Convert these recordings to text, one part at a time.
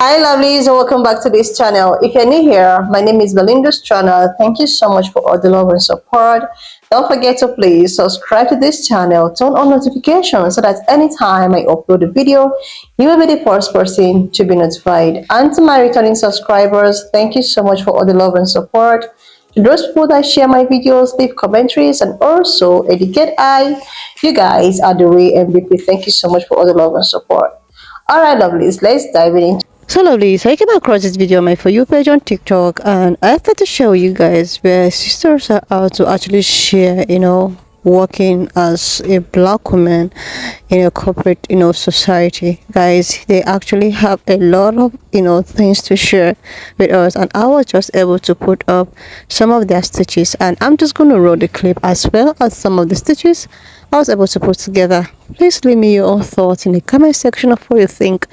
Hi lovelies and welcome back to this channel. If you're new here, my name is Belinda's channel. Thank you so much for all the love and support. Don't forget to please subscribe to this channel, turn on notifications so that anytime I upload a video, you will be the first person to be notified. And to my returning subscribers, thank you so much for all the love and support. To those people that share my videos, leave commentaries, and also educate I, you guys are the real MVP. Thank you so much for all the love and support. Alright lovelies, let's dive in. So lovely, so I came across this video on my For You page on TikTok, and I thought to show you guys where sisters are out to actually share, working as a black woman in a corporate, society. Guys, they actually have a lot of, things to share with us, and I was just able to put up some of their stitches, and I'm just going to roll the clip as well as some of the stitches I was able to put together. Please leave me your own thoughts in the comment section of what you think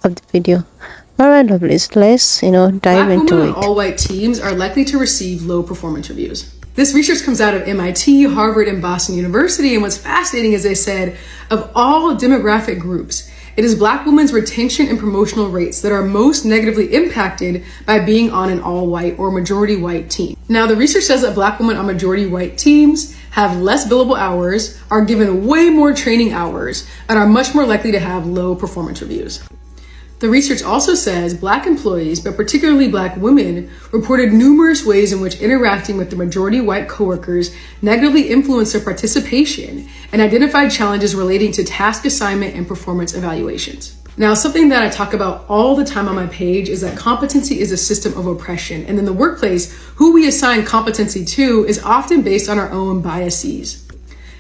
of the video. Alright lovelies, let's dive into it. All-white teams are likely to receive low performance reviews. This research comes out of MIT, Harvard, and Boston University, and what's fascinating is they said, of all demographic groups, it is Black women's retention and promotional rates that are most negatively impacted by being on an all-white or majority-white team. Now, the research says that Black women on majority-white teams have less billable hours, are given way more training hours, and are much more likely to have low performance reviews. The research also says Black employees, but particularly Black women, reported numerous ways in which interacting with the majority white coworkers negatively influenced their participation and identified challenges relating to task assignment and performance evaluations. Now, something that I talk about all the time on my page is that competency is a system of oppression. And in the workplace, who we assign competency to is often based on our own biases.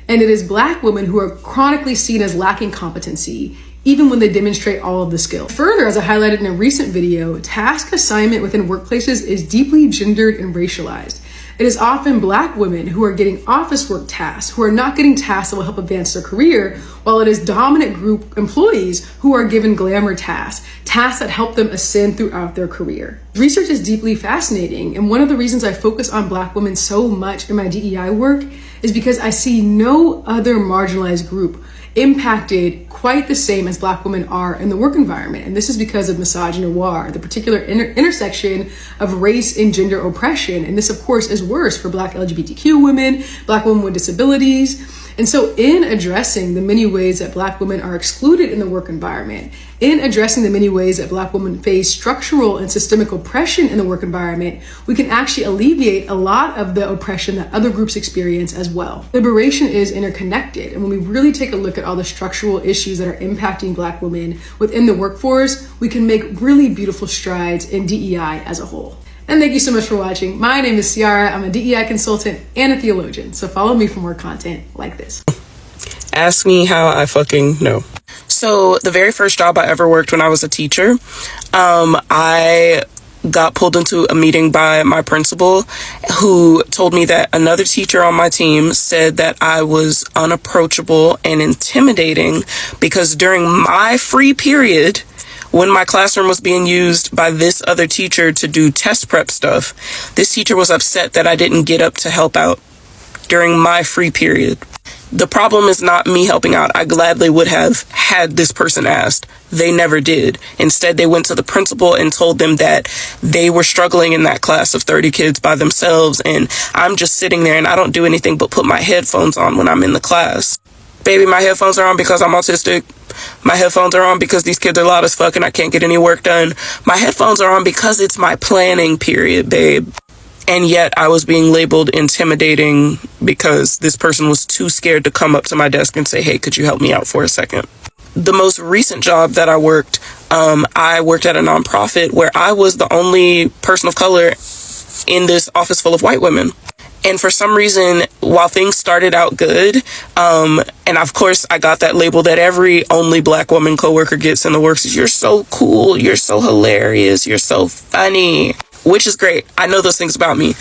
And it is Black women who are chronically seen as lacking competency, even when they demonstrate all of the skills. Further, as I highlighted in a recent video, task assignment within workplaces is deeply gendered and racialized. It is often Black women who are getting office work tasks, who are not getting tasks that will help advance their career, while it is dominant group employees who are given glamour tasks, tasks that help them ascend throughout their career. Research is deeply fascinating, and one of the reasons I focus on Black women so much in my DEI work is because I see no other marginalized group impacted quite the same as Black women are in the work environment. And this is because of misogynoir, the particular intersection of race and gender oppression. And this, of course, is worse for Black LGBTQ women, Black women with disabilities. And so in addressing the many ways that Black women are excluded in the work environment, in addressing the many ways that Black women face structural and systemic oppression in the work environment, we can actually alleviate a lot of the oppression that other groups experience as well. Liberation is interconnected. And when we really take a look at all the structural issues that are impacting Black women within the workforce, we can make really beautiful strides in DEI as a whole. And thank you so much for watching. My name is Ciara. I'm a DEI consultant and a theologian. So follow me for more content like this. Ask me how I fucking know. So the very first job I ever worked when I was a teacher, I got pulled into a meeting by my principal, who told me that another teacher on my team said that I was unapproachable and intimidating because during my free period, when my classroom was being used by this other teacher to do test prep stuff, this teacher was upset that I didn't get up to help out during my free period. The problem is not me helping out. I gladly would have had this person asked. They never did. Instead, they went to the principal and told them that they were struggling in that class of 30 kids by themselves, and I'm just sitting there and I don't do anything but put my headphones on when I'm in the class. Baby, my headphones are on because I'm autistic. My headphones are on because these kids are loud as fuck and I can't get any work done. My headphones are on because it's my planning period, babe. And yet I was being labeled intimidating because this person was too scared to come up to my desk and say, hey, could you help me out for a second? The most recent job that I worked at a nonprofit where I was the only person of color in this office full of white women. And for some reason, while things started out good, and of course I got that label that every only Black woman coworker gets in the works is, you're so cool, you're so hilarious, you're so funny, which is great. I know those things about me.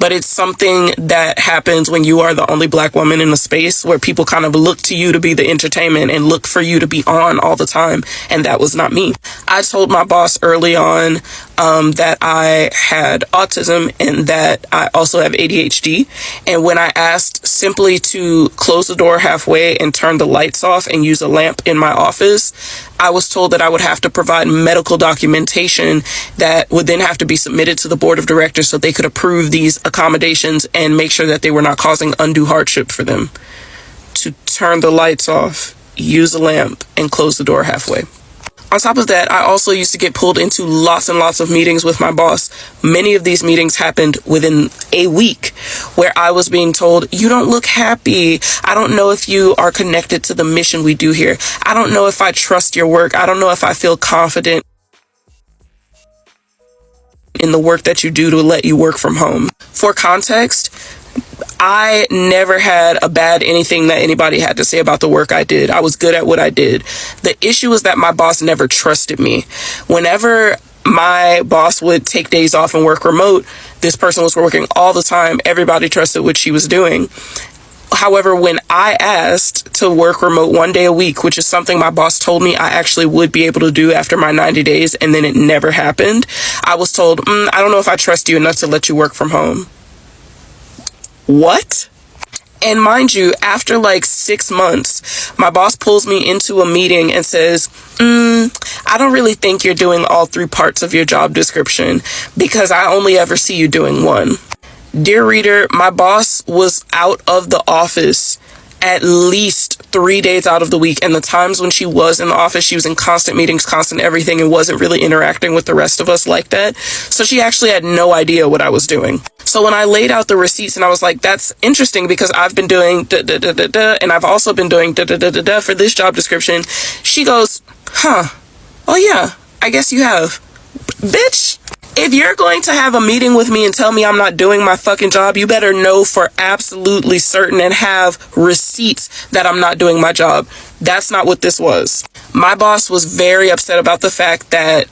but it's something that happens when you are the only black woman in a space where people kind of look to you to be the entertainment and look for you to be on all the time. And that was not me. I told my boss early on that I had autism and that I also have ADHD. And when I asked simply to close the door halfway and turn the lights off and use a lamp in my office, I was told that I would have to provide medical documentation that would then have to be submitted to the board of directors so they could approve these accommodations and make sure that they were not causing undue hardship for them. To turn the lights off, use a lamp, and close the door halfway. On top of that, I also used to get pulled into lots and lots of meetings with my boss. Many of these meetings happened within a week where I was being told, you don't look happy. I don't know if you are connected to the mission we do here. I don't know if I trust your work. I don't know if I feel confident in the work that you do to let you work from home. For context, I never had a bad anything that anybody had to say about the work I did. I was good at what I did. The issue was that my boss never trusted me. Whenever my boss would take days off and work remote, this person was working all the time. Everybody trusted what she was doing. However, when I asked to work remote 1 day a week, which is something my boss told me I actually would be able to do after my 90 days, and then it never happened, I was told, I don't know if I trust you enough to let you work from home. What? And mind you, after like 6 months, my boss pulls me into a meeting and says, I don't really think you're doing all 3 parts of your job description because I only ever see you doing one. Dear reader, my boss was out of the office at least 3 days out of the week. And the times when she was in the office, she was in constant meetings, constant everything, and wasn't really interacting with the rest of us like that. So she actually had no idea what I was doing. So when I laid out the receipts and I was like, that's interesting because I've been doing da-da-da-da-da and I've also been doing da-da-da-da-da for this job description, she goes, oh yeah, I guess you have. Bitch, if you're going to have a meeting with me and tell me I'm not doing my fucking job, you better know for absolutely certain and have receipts that I'm not doing my job. That's not what this was. My boss was very upset about the fact that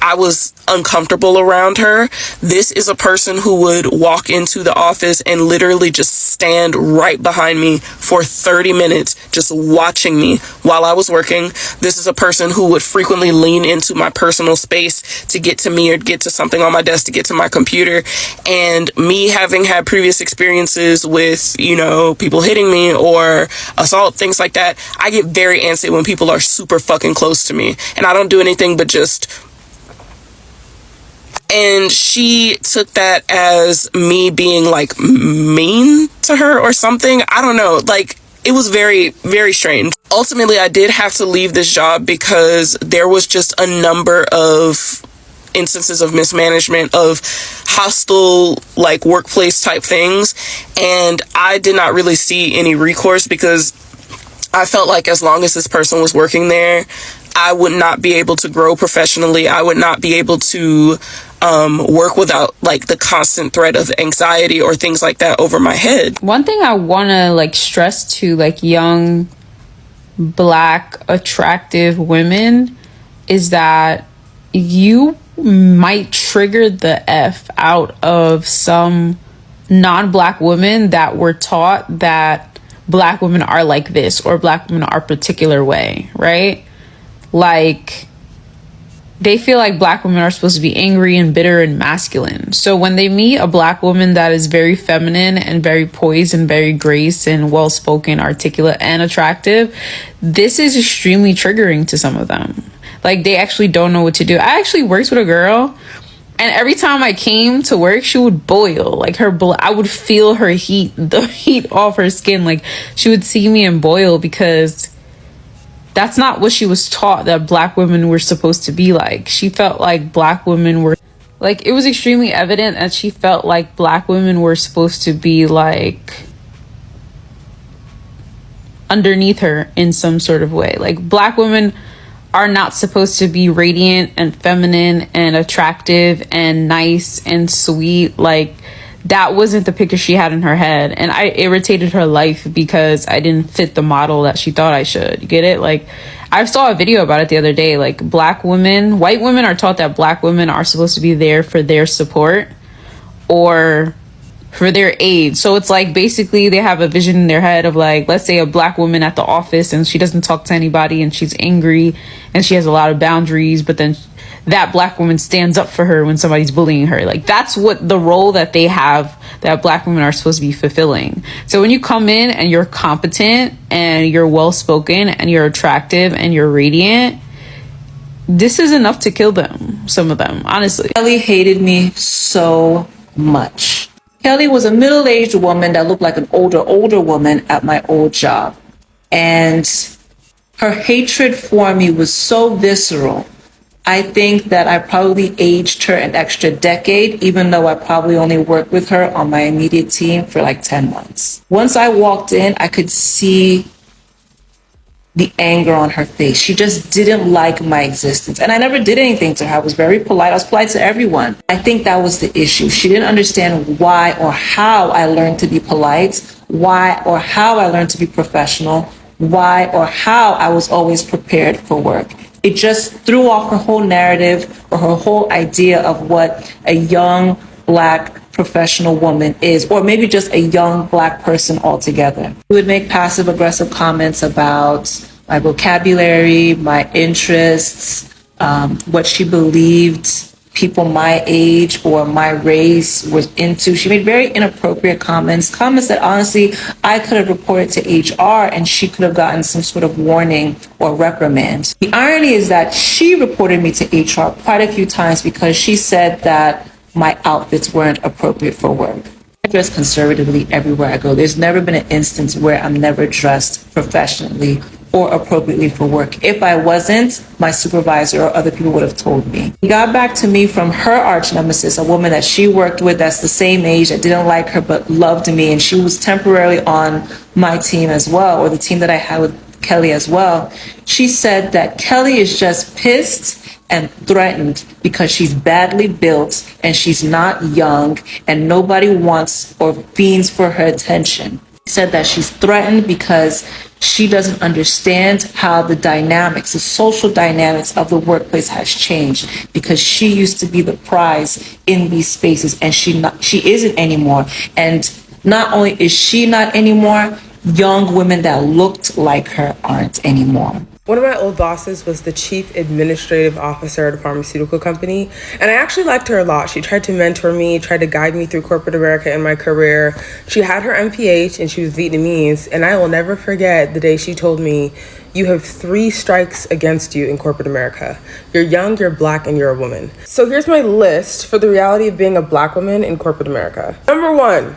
I was uncomfortable around her. This is a person who would walk into the office and literally just stand right behind me for 30 minutes, just watching me while I was working. This is a person who would frequently lean into my personal space to get to me or get to something on my desk, to get to my computer. And me having had previous experiences with, people hitting me or assault, things like that, I get very antsy when people are super fucking close to me. And I don't do anything but just... And she took that as me being like mean to her or something. I don't know. Like, it was very, very strange. Ultimately, I did have to leave this job because there was just a number of instances of mismanagement, of hostile, like, workplace type things. And I did not really see any recourse because I felt like as long as this person was working there, I would not be able to grow professionally. I would not be able to work without like the constant threat of anxiety or things like that over my head. One thing I want to like stress to like young Black attractive women is that you might trigger the F out of some non-Black women that were taught that Black women are like this or Black women are a particular way, right? Like, they feel like Black women are supposed to be angry and bitter and masculine. So when they meet a Black woman that is very feminine and very poised and very grace and well-spoken, articulate, and attractive, this is extremely triggering to some of them. Like, they actually don't know what to do. I actually worked with a girl, and every time I came to work, she would boil. Like, I would feel her heat, the heat off her skin. Like, she would see me and boil because that's not what she was taught that Black women were supposed to be like. She felt like Black women were... Like, it was extremely evident that she felt like Black women were supposed to be, like, underneath her in some sort of way. Like, Black women are not supposed to be radiant and feminine and attractive and nice and sweet. Like, that wasn't the picture she had in her head. And I irritated her life because I didn't fit the model that she thought I should. You get it? Like, I saw a video about it the other day. Like, Black women, white women are taught that Black women are supposed to be there for their support or for their age. So it's like basically they have a vision in their head of like, let's say a black woman at the office and she doesn't talk to anybody and she's angry and she has a lot of boundaries, but then that black woman stands up for her when somebody's bullying her. Like that's what the role that they have, that black women are supposed to be fulfilling. So when you come in and you're competent and you're well spoken and you're attractive and you're radiant, this is enough to kill them, some of them, honestly. Kelly hated me so much. Kelly was a middle-aged woman that looked like an older woman at my old job. And her hatred for me was so visceral. I think that I probably aged her an extra decade, even though I probably only worked with her on my immediate team for like 10 months. Once I walked in, I could see the anger on her face. She just didn't like my existence. And I never did anything to her. I was very polite. I was polite to everyone. I think that was the issue. She didn't understand why or how I learned to be polite, why or how I learned to be professional, why or how I was always prepared for work. It just threw off her whole narrative or her whole idea of what a young black professional woman is, or maybe just a young black person altogether. She would make passive aggressive comments about my vocabulary, my interests, what she believed people my age or my race was into. She made very inappropriate comments that honestly I could have reported to HR and she could have gotten some sort of warning or reprimand. The irony is that she reported me to HR quite a few times because she said that my outfits weren't appropriate for work. I dress conservatively everywhere I go. There's never been an instance where I'm never dressed professionally or appropriately for work. If I wasn't, my supervisor or other people would have told me. He got back to me from her arch nemesis, a woman that she worked with that's the same age, that didn't like her but loved me, and she was temporarily on my team as well, or the team that I had with Kelly as well. She said that Kelly is just pissed and threatened because she's badly built and she's not young and nobody wants or fiends for her attention. She said that she's threatened because she doesn't understand how the dynamics, the social dynamics of the workplace has changed, because she used to be the prize in these spaces and she isn't anymore. And not only is she not anymore, young women that looked like her aren't anymore. One of my old bosses was the chief administrative officer at a pharmaceutical company, and I actually liked her a lot. She tried to mentor me, tried to guide me through corporate America and my career. She had her MPH and she was Vietnamese, and I will never forget the day she told me, "You have 3 strikes against you in corporate America. You're young, you're black, and you're a woman." So here's my list for the reality of being a black woman in corporate America. Number 1,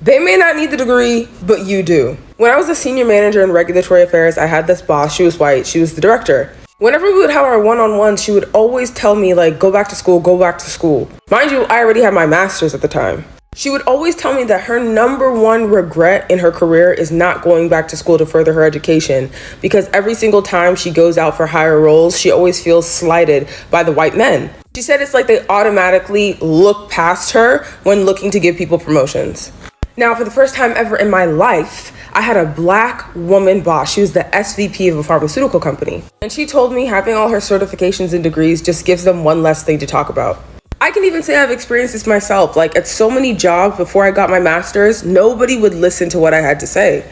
they may not need the degree, but you do. When I was a senior manager in regulatory affairs, I had this boss. She was white. She was the director. Whenever we would have our one-on-ones, she would always tell me, like, go back to school, go back to school. Mind you, I already had my master's at the time. She would always tell me that her number 1 regret in her career is not going back to school to further her education, because every single time she goes out for higher roles, she always feels slighted by the white men. She said it's like they automatically look past her when looking to give people promotions. Now, for the first time ever in my life, I had a black woman boss. She was the SVP of a pharmaceutical company. And she told me having all her certifications and degrees just gives them one less thing to talk about. I can even say I've experienced this myself. Like, at so many jobs before I got my master's, nobody would listen to what I had to say.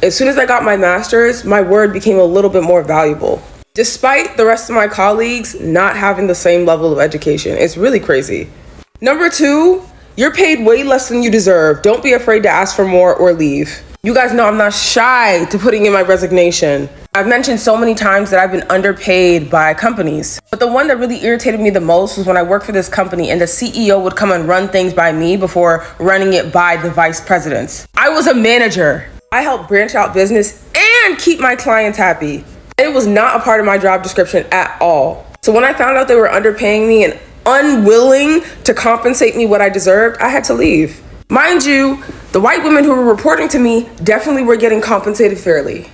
As soon as I got my master's, my word became a little bit more valuable, despite the rest of my colleagues not having the same level of education. It's really crazy. Number 2, you're paid way less than you deserve. Don't be afraid to ask for more or leave. You guys know I'm not shy to putting in my resignation. I've mentioned so many times that I've been underpaid by companies. But the one that really irritated me the most was when I worked for this company and the CEO would come and run things by me before running it by the vice presidents. I was a manager. I helped branch out business and keep my clients happy. It was not a part of my job description at all. So when I found out they were underpaying me and unwilling to compensate me what I deserved, I had to leave. Mind you, the white women who were reporting to me definitely were getting compensated fairly.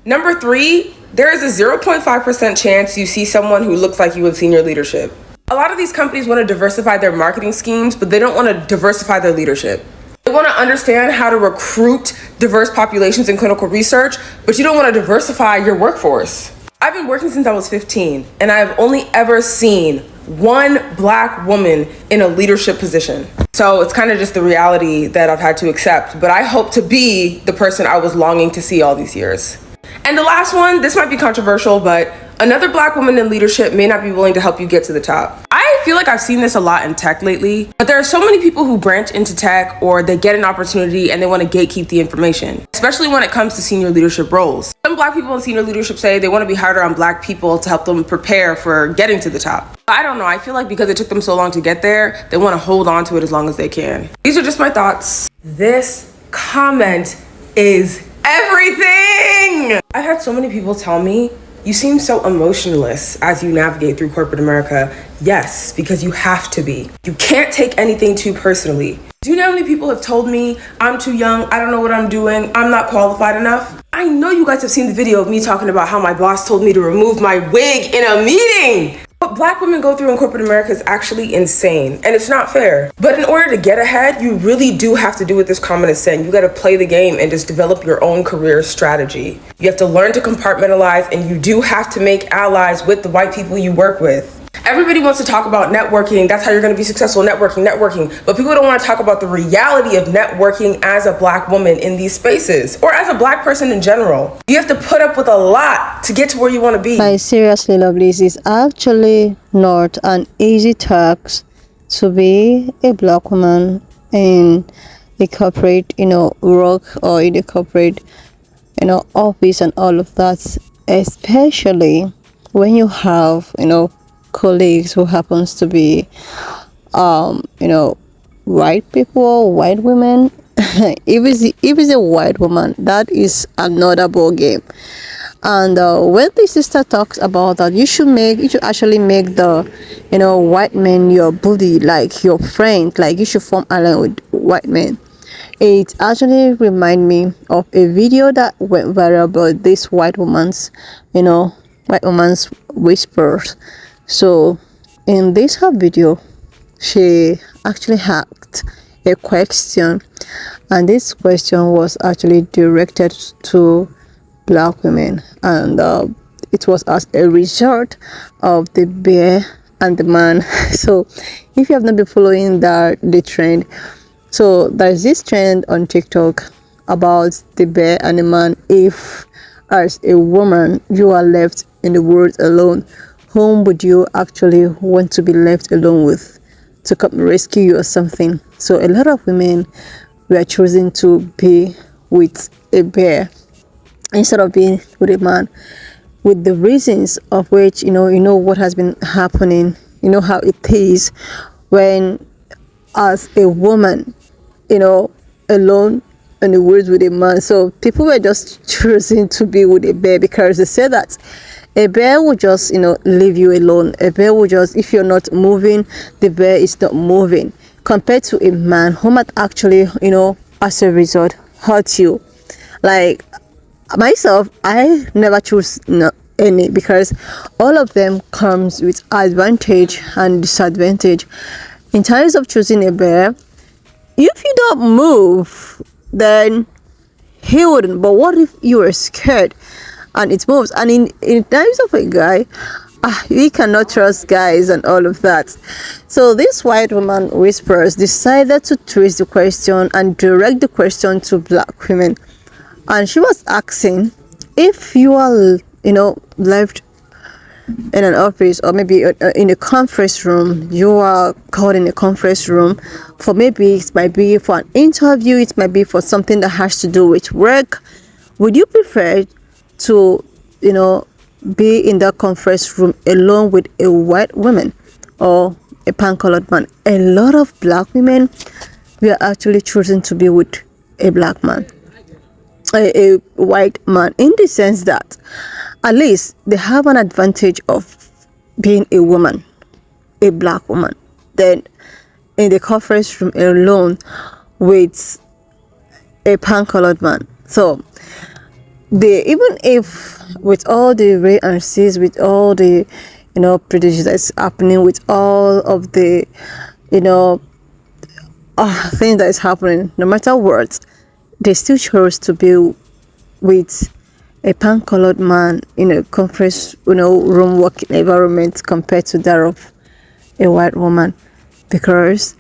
Number 3, there is a 0.5% chance you see someone who looks like you in senior leadership. A lot of these companies want to diversify their marketing schemes, but they don't want to diversify their leadership. They want to understand how to recruit diverse populations in clinical research, but you don't want to diversify your workforce. I've been working since I was 15, and I've only ever seen one black woman in a leadership position. So it's kind of just the reality that I've had to accept. But I hope to be the person I was longing to see all these years. And the last one, this might be controversial, but another black woman in leadership may not be willing to help you get to the top. I feel like I've seen this a lot in tech lately, but there are so many people who branch into tech or they get an opportunity and they want to gatekeep the information, especially when it comes to senior leadership roles. Some black people in senior leadership say they want to be harder on black people to help them prepare for getting to the top. I don't know, I feel like because it took them so long to get there, they want to hold on to it as long as they can. These are just my thoughts. This comment is everything! I've had so many people tell me, you seem so emotionless as you navigate through corporate America. Yes, because you have to be. You can't take anything too personally. Do you know how many people have told me, I'm too young, I don't know what I'm doing, I'm not qualified enough? I know you guys have seen the video of me talking about how my boss told me to remove my wig in a meeting. What black women go through in corporate America is actually insane, and it's not fair. But in order to get ahead, you really do have to do what this comment is saying. You gotta play the game and just develop your own career strategy. You have to learn to compartmentalize, and you do have to make allies with the white people you work with. Everybody wants to talk about networking. That's how you're going to be successful, networking. But people don't want to talk about the reality of networking as a black woman in these spaces or as a black person in general. You have to put up with a lot to get to where you want to be. Like, seriously, lovelies, it's actually not an easy task to be a black woman in a corporate, work or in a corporate, office and all of that, especially when you have, colleagues who happens to be white people, white women. if it's a white woman, that is another ball game. And when the sister talks about that, you should actually make the white men your buddy, like your friend, like you should form alliance with white men. It actually remind me of a video that went viral about this white woman's whispers. So in this her video, she actually hacked a question, and this question was actually directed to black women, and it was as a result of the bear and the man. So if you have not been following the trend, so there's this trend on TikTok about the bear and the man. If as a woman you are left in the world alone, whom would you actually want to be left alone with to come rescue you or something? So a lot of women were choosing to be with a bear instead of being with a man, with the reasons of which what has been happening, how it is when as a woman alone in the world with a man. So people were just choosing to be with a bear because they say that a bear will just leave you alone. A bear will just, if you're not moving, the bear is not moving, compared to a man who might actually as a result hurt you. Like myself, I never choose any, because all of them comes with advantage and disadvantage. In terms of choosing a bear, if you don't move, then he wouldn't. But what if you were scared and it moves? And in terms of a guy, we cannot trust guys and all of that. So this white woman whispers decided to twist the question and direct the question to black women. And she was asking, if you are left in an office or maybe in a conference room, you are called in a conference room for, maybe it might be for an interview, it might be for something that has to do with work, would you prefer to be in that conference room alone with a white woman or a pan-colored man? A lot of black women, we are actually choosing to be with a black man, a white man, in the sense that at least they have an advantage of being a woman, a black woman, then in the conference room alone with a pan-colored man. So even if with all the race and seas, with all the prejudice that's happening, with all of the things that is happening, no matter what, they still chose to be with a pan-colored man in a conference room working environment compared to that of a white woman, because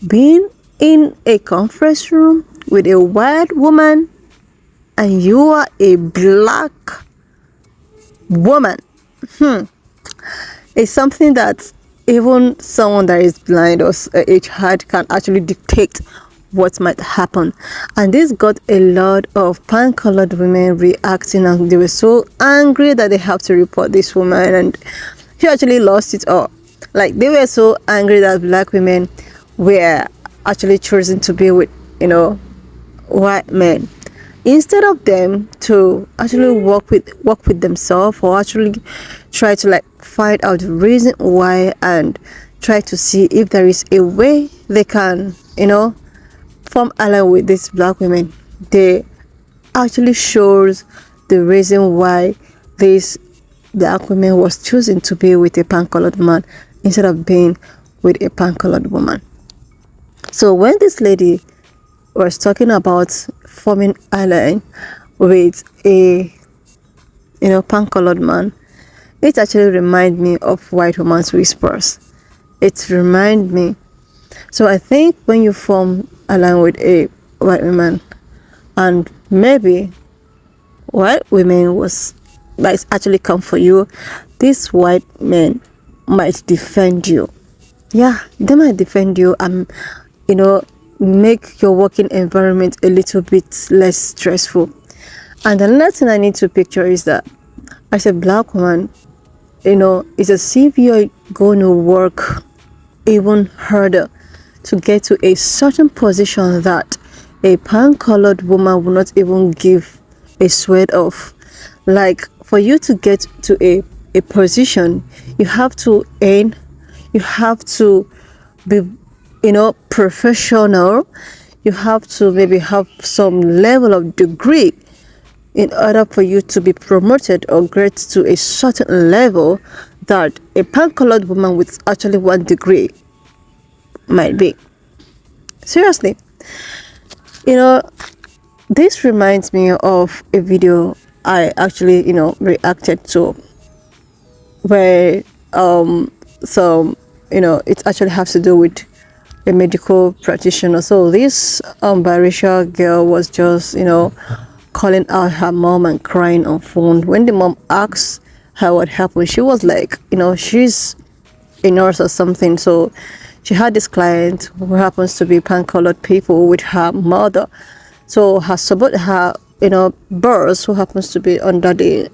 being in a conference room with a white woman and you are a black woman, it's something that even someone that is blind or a child can actually dictate what might happen. And this got a lot of pan-colored women reacting, and they were so angry that they have to report this woman, and she actually lost it all. Like, they were so angry that black women were actually choosing to be with, white men, instead of them to actually work with themselves, or actually try to like find out the reason why and try to see if there is a way they can form ally with these black women. They actually shows the reason why this black woman was choosing to be with a pan-colored man instead of being with a pan-colored woman. So when this lady was talking about forming ally with a pan-colored man, it actually reminds me of White Woman's Whispers. It reminds me. So I think when you form ally with a white woman, and maybe white women might actually come for you, these white men might defend you. Yeah, they might defend you and make your working environment a little bit less stressful. And another thing I need to picture is that as a black woman, it's as if you're going to work even harder to get to a certain position that a pan-colored woman will not even give a sweat of. Like, for you to get to a position, you have to earn, you have to be professional, you have to maybe have some level of degree in order for you to be promoted or get to a certain level that a pan-colored woman with actually 1 degree might be. Seriously. This reminds me of a video I actually reacted to, where it actually has to do with a medical practitioner. So this biracial girl was just calling out her mom and crying on phone. When the mom asked her what happened, she was like, she's a nurse or something. So she had this client who happens to be pan-colored people with her mother. So her boss, who happens to be under the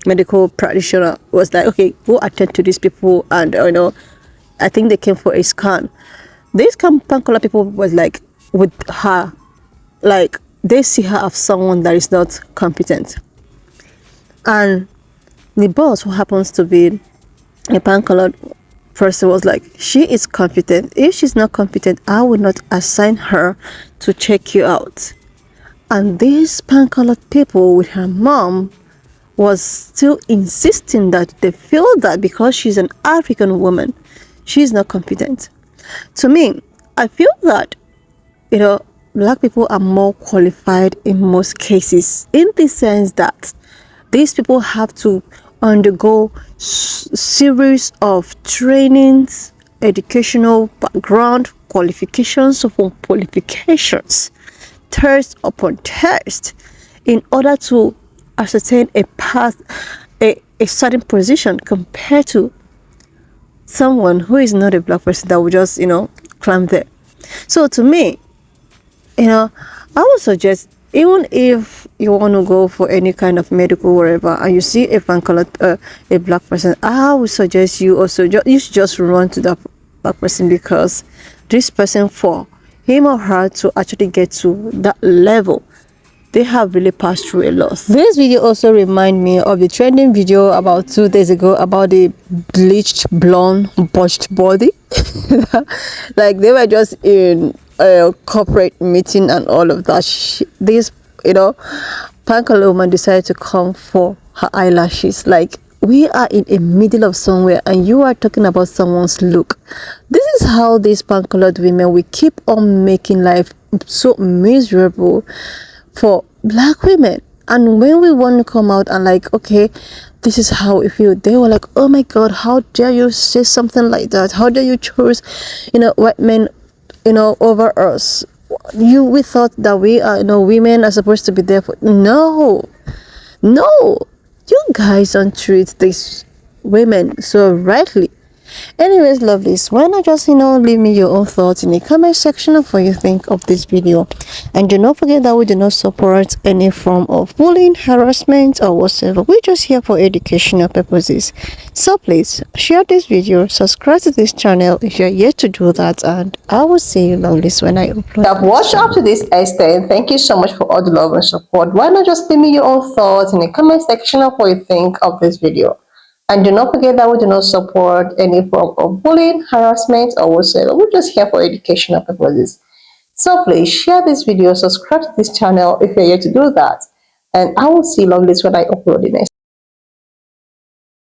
medical practitioner, was like, okay, go attend to these people, and I think they came for a scan. These pan-colored people was like with her, like they see her as someone that is not competent. And the boss, who happens to be a pan-colored person, was like, she is competent. If she's not competent, I will not assign her to check you out. And these pan-colored people with her mom was still insisting that they feel that because she's an African woman, she's not competent. To me, I feel that black people are more qualified in most cases, in the sense that these people have to undergo series of trainings, educational background, qualifications upon qualifications, test upon test, in order to ascertain a path, a certain position, compared to someone who is not a black person that will just climb there. So to me, I would suggest, even if you want to go for any kind of medical wherever, and you see a pan-colored a black person, I would suggest you should just run to that black person, because this person, for him or her to actually get to that level, they have really passed through a lot. This video also reminds me of the trending video about 2 days ago about the bleached blonde botched body. Like, they were just in a corporate meeting and all of that. This pan-colored woman decided to come for her eyelashes. Like, we are in the middle of somewhere and you are talking about someone's look. This is how these pan-colored women will keep on making life so miserable for black women. And when we want to come out and like, okay, this is how we feel. They were like, oh my god, how dare you say something like that? How dare you choose, white men, over us? We thought that we are, women are supposed to be there for. No, you guys don't treat these women so rightly. Anyways, lovelies, why not just leave me your own thoughts in the comment section of what you think of this video, and do not forget that we do not support any form of bullying, harassment, or whatsoever. We're just here for educational purposes. So please share this video, subscribe to this channel if you're yet to do that, and I will see you, lovelies, when I upload. I've watched up to this extent. Thank you so much for all the love and support. Why not just leave me your own thoughts in the comment section of what you think of this video. And do not forget that we do not support any form of bullying, harassment, or whatsoever. We're just here for educational purposes. So please share this video, subscribe to this channel if you're yet to do that. And I will see you, lovelies, when I upload the next.